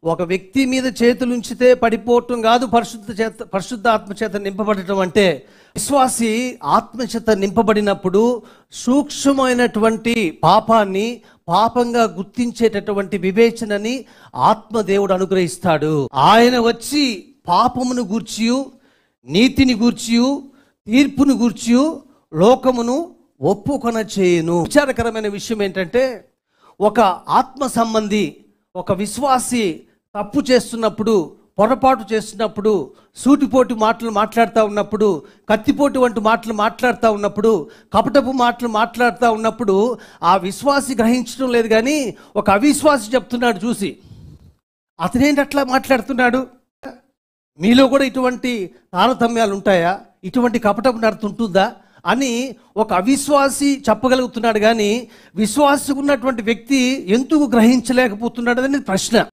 ఒక వ్యక్తి మీద చేతులుంచితే పడిపోవటం కాదు, పరిశుద్ధ ఆత్మచేత నింపబడటం అంటే. విశ్వాసి ఆత్మచేత నింపబడినప్పుడు సూక్ష్మమైనటువంటి పాపాన్ని పాపంగా గుర్తించేటటువంటి వివేచనని ఆత్మదేవుడు అనుగ్రహిస్తాడు. ఆయన వచ్చి పాపమును గూర్చియు నీతిని గూర్చియు తీర్పును గూర్చియు లోకమును ఒప్పుకొన చేయును. విచారకరమైన విషయం ఏంటంటే, ఒక ఆత్మ సంబంధి, ఒక విశ్వాసి తప్పు చేస్తున్నప్పుడు, పొరపాటు చేస్తున్నప్పుడు, సూటిపోటు మాటలు మాట్లాడుతూ ఉన్నప్పుడు, కత్తిపోటు వంటి మాటలు మాట్లాడుతూ ఉన్నప్పుడు, కపటపు మాటలు మాట్లాడుతూ ఉన్నప్పుడు ఆ విశ్వాసి గ్రహించడం లేదు. కానీ ఒక అవిశ్వాసి చెప్తున్నాడు చూసి, అతనేంటి అట్లా మాట్లాడుతున్నాడు, మీలో కూడా ఇటువంటి తారతమ్యాలు ఉంటాయా, ఇటువంటి కపటపు నడుతుంటుందా అని ఒక అవిశ్వాసి చెప్పగలుగుతున్నాడు. కానీ విశ్వాసి ఉన్నటువంటి వ్యక్తి ఎందుకు గ్రహించలేకపోతున్నాడు అనేది ప్రశ్న.